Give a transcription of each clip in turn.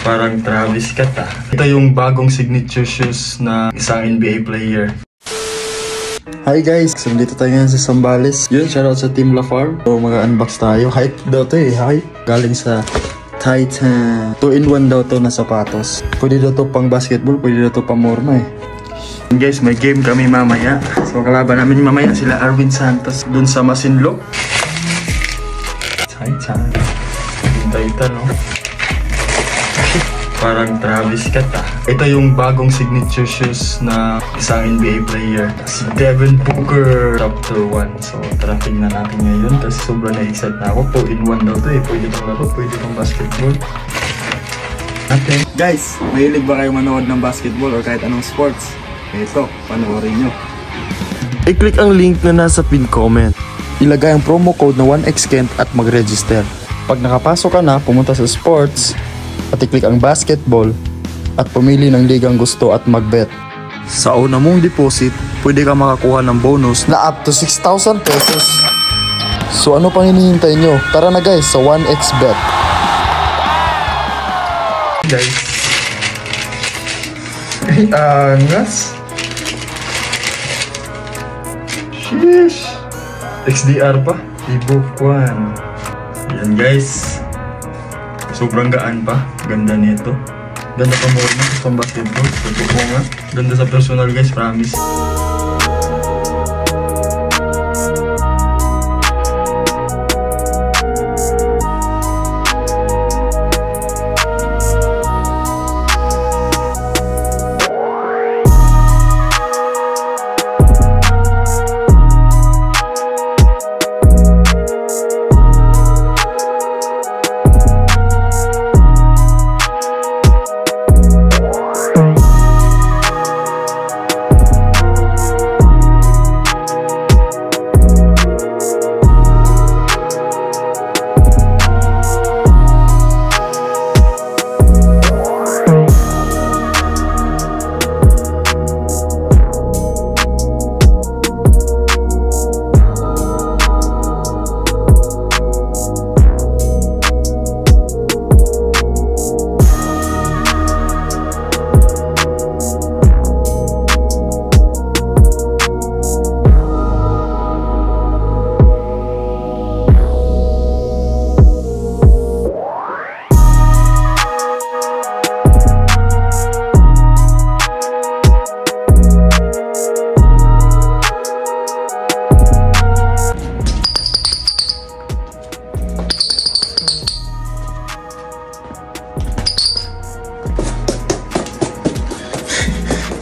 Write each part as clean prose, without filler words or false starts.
Parang Travis Scott ah. Ito yung bagong signature shoes na isang NBA player. Hi guys! So dito tayo ngayon sa Zambales. Yun, shoutout sa Team La Farm. So mag-unbox tayo. Hype daw to eh. Hype. Galing sa Titan. 2-in-1 daw to na sapatos. Pwede daw to pang basketball. Pwede daw to pang morma eh. And guys, may game kami mamaya. So kalaban namin mamaya sila Arvin Santos dun sa Masinloc. Titan. Titan no? Parang Travis Scott ah. Ito yung bagong signature shoes na isang NBA player. Si Devin Booker, chapter 1. So tara tingnan natin ngayon. Kasi sobrang na-excite na ako. 2-in-1 daw to eh. Pwede pang laro, pwede pang basketball. Okay. Guys, mahilig ba kayo manood ng basketball or kahit anong sports? Ito, panoorin nyo. I-click ang link na nasa pin comment. Ilagay ang promo code na 1xkent at mag-register. Pag nakapasok ka na, pumunta sa sports at i-click ang basketball at pumili ng ligang gusto at mag-bet. Sa una mong deposit, pwede ka makakuha ng bonus na up to 6,000 pesos. So ano pang hinihintay nyo? Tara na guys sa 1xbet. Guys, ay angas. Sheesh. XDR pa. Ebook 1. Yan guys. Sobrang gaan pa. Ganda nito. Ganda pa mo na sa basketball. Totoo nga. Ganda sa personal guys. Promise.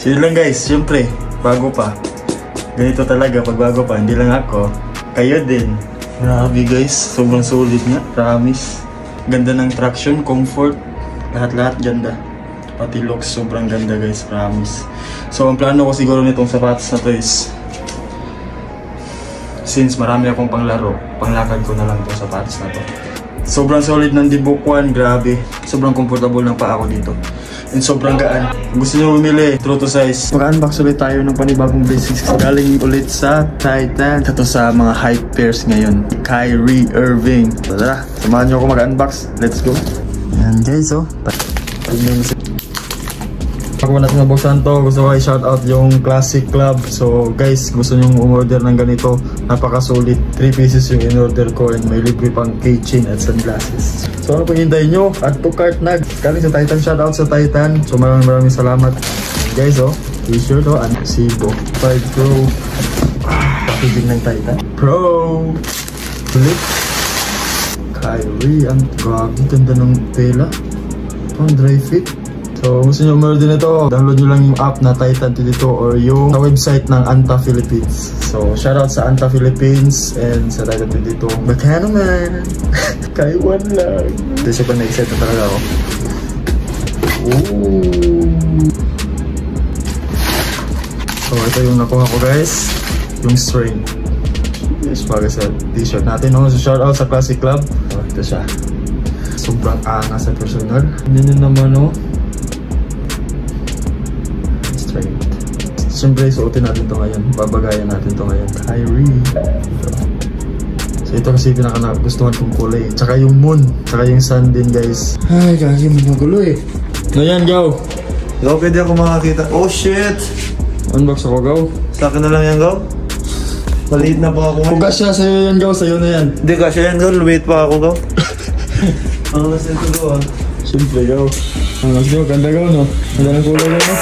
Yun lang guys, syempre, bago pa. Ganito talaga, pag bago pa, hindi lang ako, kayo din. Grabe guys, sobrang solid nga, promise. Ganda ng traction, comfort, lahat-lahat ganda. Pati looks, sobrang ganda guys, promise. So ang plano ko siguro nitong sapatos na to is, since marami akong panglaro, panglakad ko na lang itong sapatos na to. Sobrang solid ng Ebook 1, grabe. Sobrang comfortable ng paa ko dito. And sobrang gaan. Kung gusto nyo bumili, true to size. Mag-unbox ulit tayo ng panibagong basics. Galing ulit sa Titan. Ito sa mga hype pairs ngayon. Kyrie Irving. So, tara, samahan nyo ako mag-unbox. Let's go. Yan guys, oh. Ako natin nabuksan to, gusto ko i-shoutout yung Classic Club. So guys, gusto nyong umorder ng ganito, napaka-solid. 3 pieces yung in-order ko and may libre pang keychain at sunglasses. So ano pang hintayin nyo? Add to cart na. Galing sa Titan, shoutout sa Titan. So maraming salamat. Guys, oh, t-shirt oh, Sibo 5 Pro. Pakibig ng Titan. Pro! Flip. Kyrie, ang grabe, ganda ng tela. Ang dry fit. So, gusto nyo umorder nito, download nyo lang yung app na Titan 22 or yung sa website ng Anta Philippines. So, shoutout sa Anta Philippines and sa Titan 22. Baka naman! Kaiwan lang! Ito siya pa na-excite na talaga ako. Ooh! So, ito yung nakuha ko guys. Yung string. Yes, bagay sa t-shirt natin. No? So, shoutout sa Classic Club. So, ito siya. Sobrang angas sa personal. Hindi nyo naman, no? Siyempre, suotin natin to ngayon. Babagayan natin to ngayon. Kyrie. So Ito kasi pinaka-gustuhan kong kulay. Tsaka yung moon, tsaka yung sun din guys. Ay, kasi magulo eh. Ngayon, Gaw. Gaw, pwede ako makakita. Oh shit! Unbox ako, Gaw. Sa akin na lang yan, Gaw. Maliit na pa ako. Pugas siya, sa'yo yan, Gaw. Sa'yo na yan. Hindi ka siya yan, Gaw. Lumiit pa ako, Gaw. Ang nasa ito, Gaw, ah. Siyempre, Gaw. Ang nasa ito, ganda, Gaw, no? Ganda ng kulay, Gaw, no?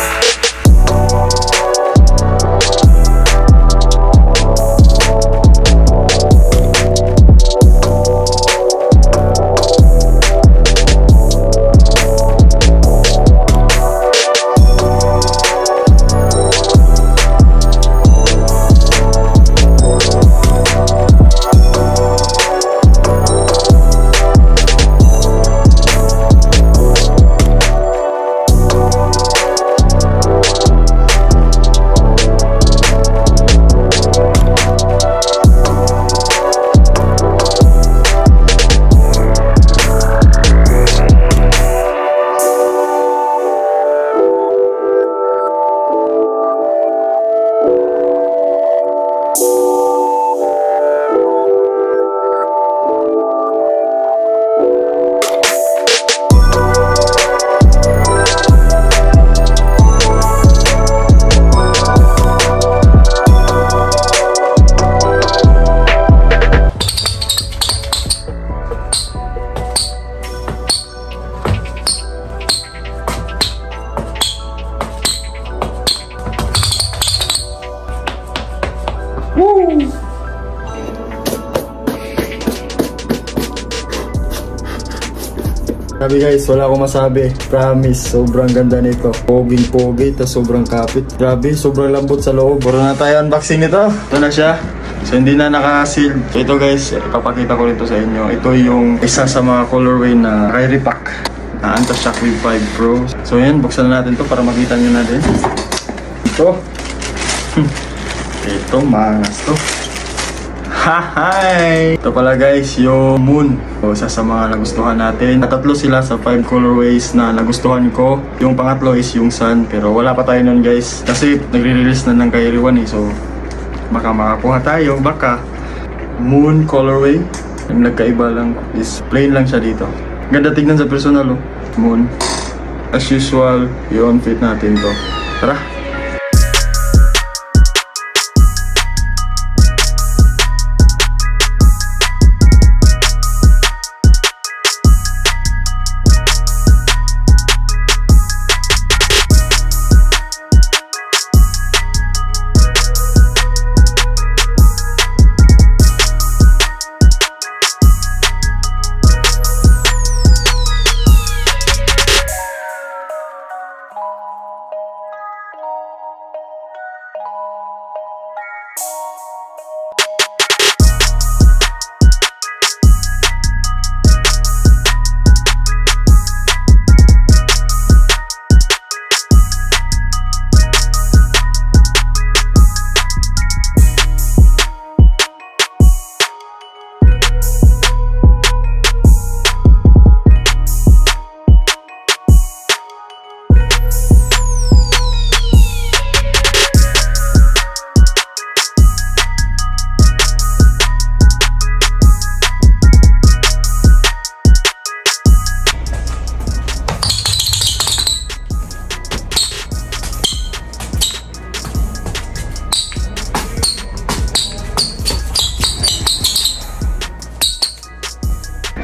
Sabi guys, wala akong masabi. Promise, sobrang ganda nito. Poging-pogi, tas sobrang kapit. Grabe, sobrang lambot sa loob. Baro na tayo unboxing nito. Ito na siya. So hindi na naka-sealed. So ito guys, ipapakita ko rito sa inyo. Ito yung isa sa mga colorway na Kyrie Pack na Anta Shockwave 5 Pro. So yan, buksan na natin to para makita nyo natin. Ito. Ito, mangas to. Hi! Ito pala guys, yung moon. So, isa sa mga nagustuhan natin. Tatlo sila sa 5 colorways na nagustuhan ko. Yung pangatlo is yung sun. Pero wala pa tayo nun guys. Kasi nagre-release na ng Kyrie 1 eh. So, baka makakuha tayo. Baka moon colorway. Yung nagkaiba lang is plain lang siya dito. Ganda tignan sa personal oh. Moon. As usual, yun fit natin to. Tara!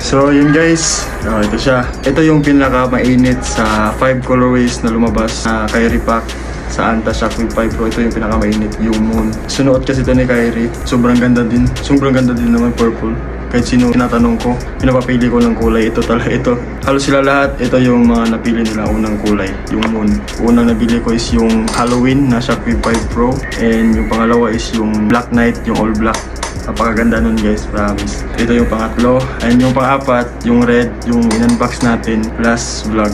So yun guys, ito siya. Ito yung pinaka mainit sa 5 colorways na lumabas na Kyrie Pack sa Anta Shockwave 5 Pro. Ito yung pinaka mainit, yung moon. Sinuot kasi ito ni Kyrie. Sobrang ganda din. Sobrang ganda din naman purple. Kahit sino tinatanong ko, pinapapili ko ng kulay. Ito talaga ito. Halos sila lahat, ito yung mga napili nila unang kulay, yung moon. Unang nabili ko is yung Halloween na Shockwave 5 Pro. And yung pangalawa is yung Black Knight, yung all black. Napakaganda nun guys, promise. Ito yung pangatlo. And yung pang-apat, yung red, yung in-unbox natin plus vlog.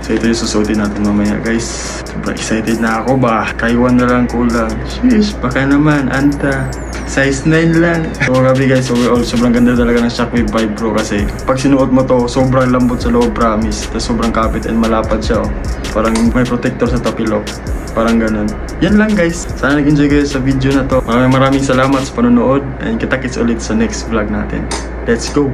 So ito yung susutin natin mamaya guys. Super excited na ako ba? Kaiwan na lang kulang. Sheesh, baka naman, Anta. Size 9 lang. So grabe guys, overall, sobrang ganda talaga ng Shockwave 5 Pro kasi pag sinuot mo to, sobrang lambot sa loob, promise. Tapos sobrang kapit and malapad siya oh. Parang may protector sa tapilok. Parang ganun. yan lang guys. Sana nag-enjoy kayo sa video na to. Maraming salamat sa panonood. And kita-kits ulit sa next vlog natin. Let's go!